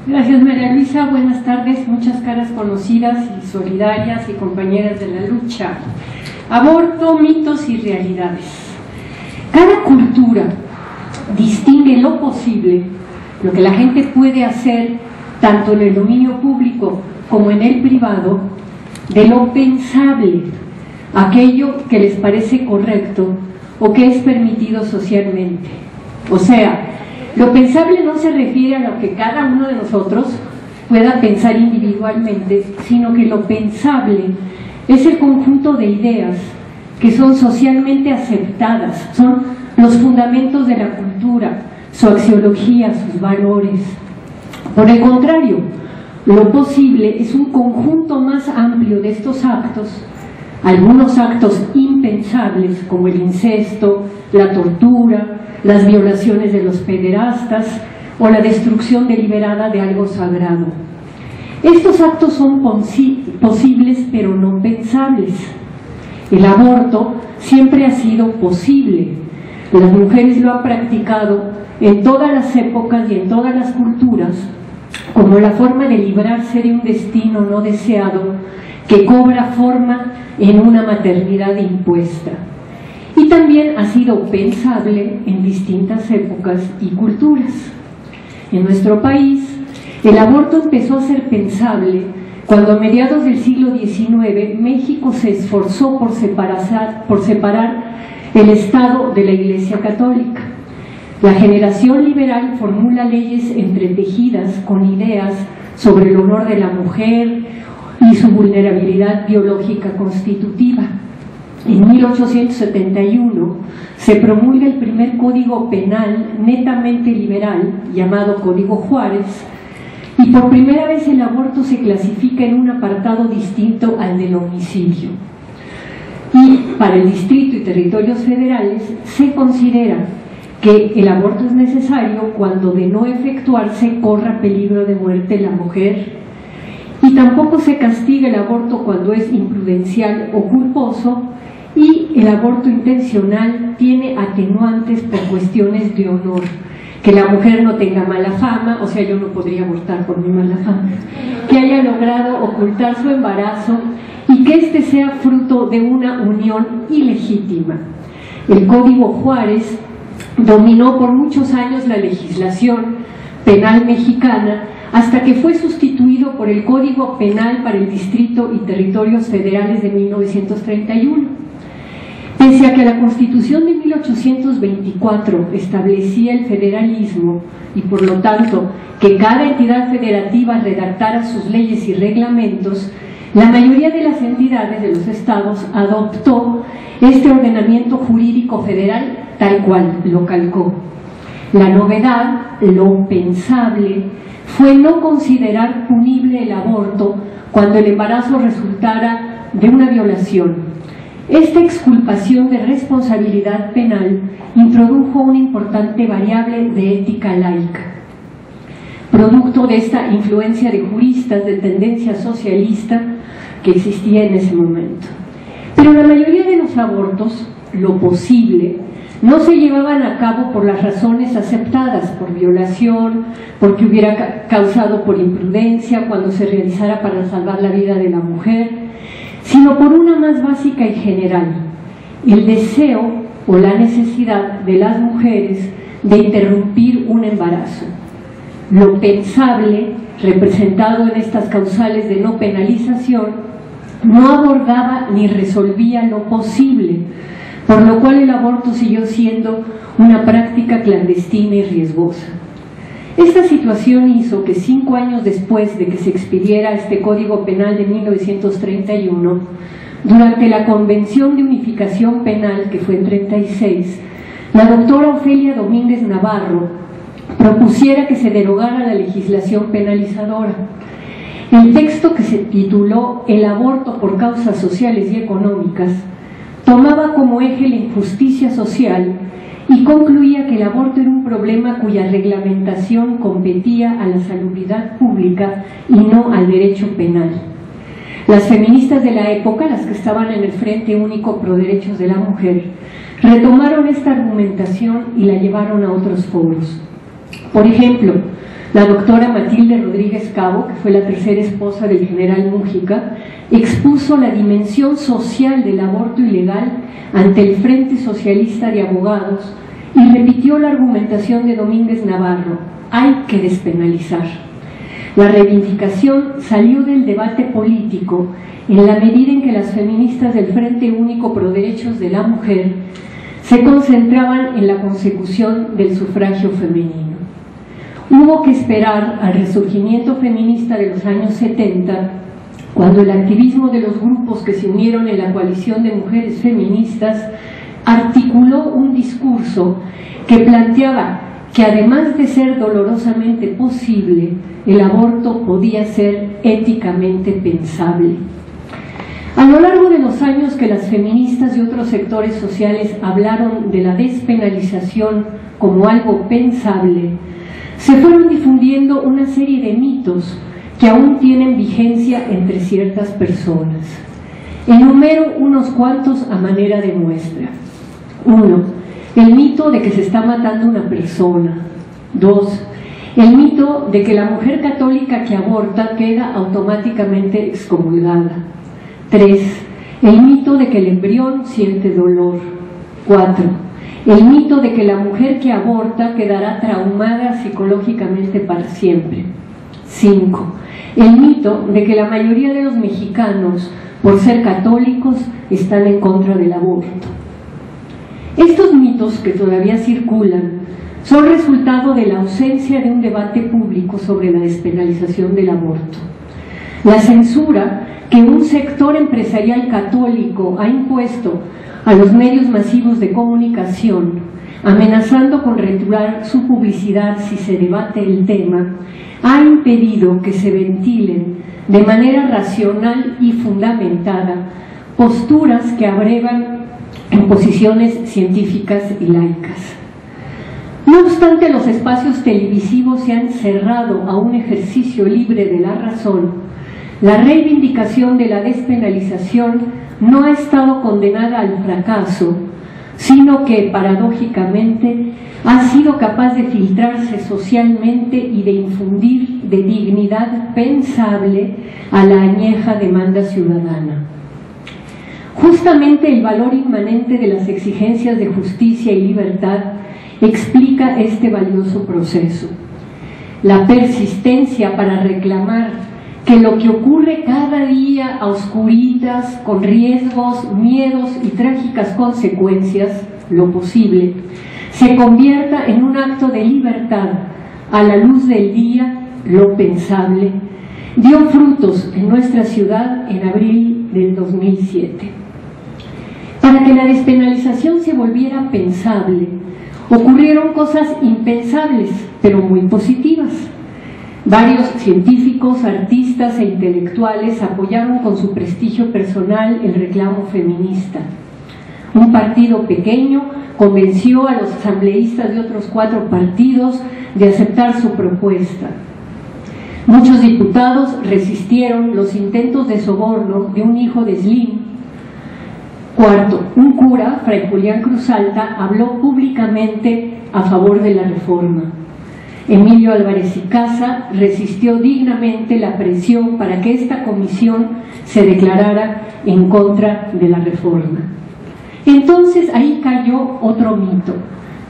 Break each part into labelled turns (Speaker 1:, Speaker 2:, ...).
Speaker 1: Gracias, María Luisa. Buenas tardes. Muchas caras conocidas y solidarias y compañeras de la lucha. Aborto, mitos y realidades. Cada cultura distingue lo posible, lo que la gente puede hacer tanto en el dominio público como en el privado, de lo pensable, aquello que les parece correcto o que es permitido socialmente. O sea, lo pensable no se refiere a lo que cada uno de nosotros pueda pensar individualmente, sino que lo pensable es el conjunto de ideas que son socialmente aceptadas, son los fundamentos de la cultura, su axiología, sus valores. Por el contrario, lo posible es un conjunto más amplio de estos actos, algunos actos impensables como el incesto, la tortura, las violaciones de los pederastas o la destrucción deliberada de algo sagrado. Estos actos son posibles pero no pensables. El aborto siempre ha sido posible. Las mujeres lo han practicado en todas las épocas y en todas las culturas como la forma de librarse de un destino no deseado que cobra forma en una maternidad impuesta. Y también ha sido pensable en distintas épocas y culturas. En nuestro país, el aborto empezó a ser pensable cuando a mediados del siglo XIX México se esforzó por separar el Estado de la Iglesia Católica. La generación liberal formula leyes entretejidas con ideas sobre el honor de la mujer y su vulnerabilidad biológica constitutiva. En 1871 se promulga el primer código penal netamente liberal, llamado Código Juárez, y por primera vez el aborto se clasifica en un apartado distinto al del homicidio. Y para el Distrito y Territorios Federales se considera que el aborto es necesario cuando de no efectuarse corra peligro de muerte la mujer, y tampoco se castiga el aborto cuando es imprudencial o culposo, y el aborto intencional tiene atenuantes por cuestiones de honor, que la mujer no tenga mala fama, o sea, yo no podría abortar por mi mala fama, que haya logrado ocultar su embarazo y que éste sea fruto de una unión ilegítima. El Código Juárez dominó por muchos años la legislación penal mexicana hasta que fue sustituido por el Código Penal para el Distrito y Territorios Federales de 1931. Pese a que la Constitución de 1824 establecía el federalismo y por lo tanto que cada entidad federativa redactara sus leyes y reglamentos, la mayoría de las entidades de los estados adoptó este ordenamiento jurídico federal tal cual lo calcó. La novedad, lo pensable, fue no considerar punible el aborto cuando el embarazo resultara de una violación. Esta exculpación de responsabilidad penal introdujo una importante variable de ética laica. Producto de esta influencia de juristas de tendencia socialista que existía en ese momento. Pero la mayoría de los abortos, lo posible, no se llevaban a cabo por las razones aceptadas, por violación, porque hubiera causado por imprudencia cuando se realizara para salvar la vida de la mujer, sino por una más básica y general, el deseo o la necesidad de las mujeres de interrumpir un embarazo. Lo pensable, representado en estas causales de no penalización, no abordaba ni resolvía lo posible, por lo cual el aborto siguió siendo una práctica clandestina y riesgosa. Esta situación hizo que 5 años después de que se expidiera este Código Penal de 1931, durante la Convención de Unificación Penal, que fue en 1936, la doctora Ofelia Domínguez Navarro propusiera que se derogara la legislación penalizadora. El texto, que se tituló El aborto por causas sociales y económicas, tomaba como eje la injusticia social y concluía que el aborto era un problema cuya reglamentación competía a la salubridad pública y no al derecho penal. Las feministas de la época, las que estaban en el Frente Único Pro Derechos de la Mujer, retomaron esta argumentación y la llevaron a otros foros. Por ejemplo, la doctora Matilde Rodríguez Cabo, que fue la tercera esposa del general Múgica, expuso la dimensión social del aborto ilegal ante el Frente Socialista de Abogados y repitió la argumentación de Domínguez Navarro: hay que despenalizar. La reivindicación salió del debate político en la medida en que las feministas del Frente Único Pro Derechos de la Mujer se concentraban en la consecución del sufragio femenino. Hubo que esperar al resurgimiento feminista de los años 70, cuando el activismo de los grupos que se unieron en la coalición de mujeres feministas articuló un discurso que planteaba que además de ser dolorosamente posible, el aborto podía ser éticamente pensable. A lo largo de los años que las feministas y otros sectores sociales hablaron de la despenalización como algo pensable, se fueron difundiendo una serie de mitos que aún tienen vigencia entre ciertas personas. Enumero unos cuantos a manera de muestra. 1. El mito de que se está matando una persona. 2. El mito de que la mujer católica que aborta queda automáticamente excomulgada. 3. El mito de que el embrión siente dolor. 4. El mito de que la mujer que aborta quedará traumada psicológicamente para siempre. 5. El mito de que la mayoría de los mexicanos, por ser católicos, están en contra del aborto. Estos mitos que todavía circulan son resultado de la ausencia de un debate público sobre la despenalización del aborto. La censura que un sector empresarial católico ha impuesto a los medios masivos de comunicación, amenazando con retirar su publicidad si se debate el tema, ha impedido que se ventilen de manera racional y fundamentada posturas que abrevan en posiciones científicas y laicas. No obstante, los espacios televisivos se han cerrado a un ejercicio libre de la razón. La reivindicación de la despenalización no ha estado condenada al fracaso, sino que, paradójicamente, ha sido capaz de filtrarse socialmente y de infundir de dignidad pensable a la añeja demanda ciudadana. Justamente el valor inmanente de las exigencias de justicia y libertad explica este valioso proceso. La persistencia para reclamar que lo que ocurre cada día a oscuritas, con riesgos, miedos y trágicas consecuencias, lo posible, se convierta en un acto de libertad a la luz del día, lo pensable, dio frutos en nuestra ciudad en abril del 2007. Para que la despenalización se volviera pensable, ocurrieron cosas impensables, pero muy positivas. Varios científicos, artistas e intelectuales apoyaron con su prestigio personal el reclamo feminista. Un partido pequeño convenció a los asambleístas de otros 4 partidos de aceptar su propuesta. Muchos diputados resistieron los intentos de soborno de un hijo de Slim. 4. Un cura, Fray Julián Cruzalta, habló públicamente a favor de la reforma. Emilio Álvarez y Casa resistió dignamente la presión para que esta comisión se declarara en contra de la reforma. Entonces ahí cayó otro mito,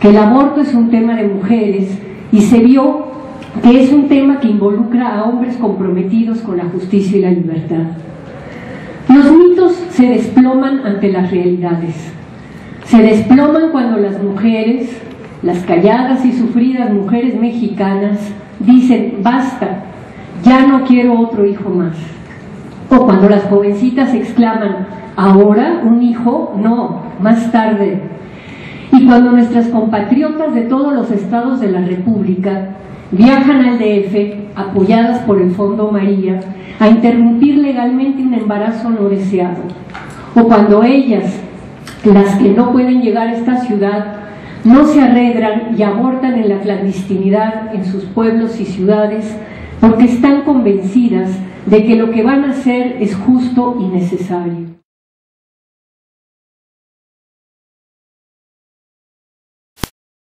Speaker 1: que el aborto es un tema de mujeres, y se vio que es un tema que involucra a hombres comprometidos con la justicia y la libertad. Los mitos se desploman ante las realidades. Se desploman cuando las mujeres, las calladas y sufridas mujeres mexicanas, dicen: basta, ya no quiero otro hijo más. O cuando las jovencitas exclaman: ahora un hijo, no, más tarde. Y cuando nuestras compatriotas de todos los estados de la República viajan al DF, apoyadas por el Fondo María, a interrumpir legalmente un embarazo no deseado. O cuando ellas, las que no pueden llegar a esta ciudad, no se arredran y abortan en la clandestinidad en sus pueblos y ciudades porque están convencidas de que lo que van a hacer es justo y necesario.